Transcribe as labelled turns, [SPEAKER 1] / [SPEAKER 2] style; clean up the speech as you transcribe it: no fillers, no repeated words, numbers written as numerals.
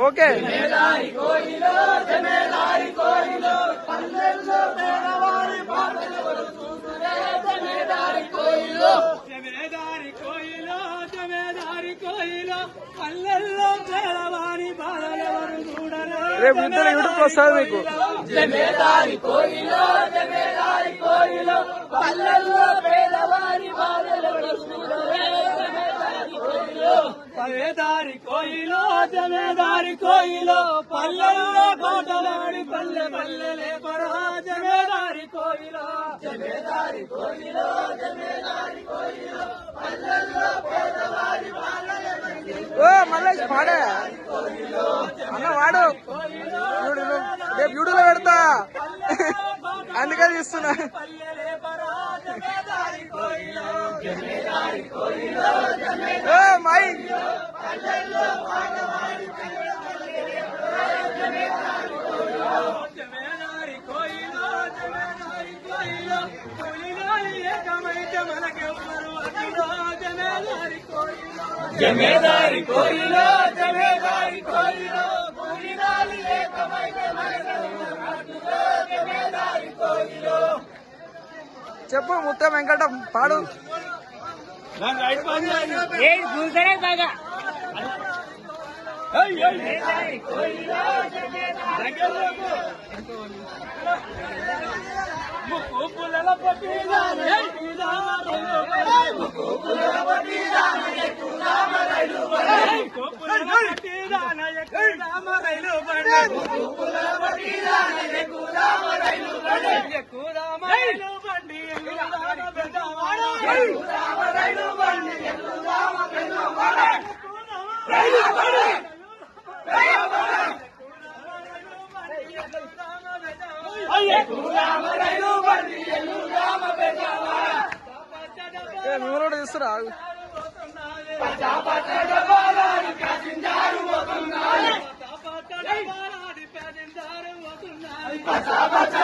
[SPEAKER 1] Okay రేపు ఇద్దరు YouTube వస్తుంది మీకు.
[SPEAKER 2] జమేదారి కోయిలో జమేదారి కోయిలో పల్లెల్లో పేదవారి బాధలెవరు చూడరే. జమేదారి కోయిలో జమేదారి కోయిలో జమేదారి కోయిలో పల్లెల్లో కోటలాడి పల్లె పల్లెలే పరా. జమేదారి కోయిలో జమేదారి కోయిలో జమేదారి కోయిలో పల్లెల్లో పేదవారి బాధలెవరు.
[SPEAKER 1] ఓ మల్లేష్ పాడే అన్న వాడు రేపు యూట్యూబ్లో పెడతా అందుకే తీస్తున్నా. మై
[SPEAKER 2] జమేదారి కోయిలో జమేదారి కోయిలో కూలినాలి ఏకమైతే మనకెవ్వరు. జమేదారి కోయిలో
[SPEAKER 1] చెప్పు ముత్త వెంకటం పాడు. మీరు కూడా చూస్తురా
[SPEAKER 2] పచ్చ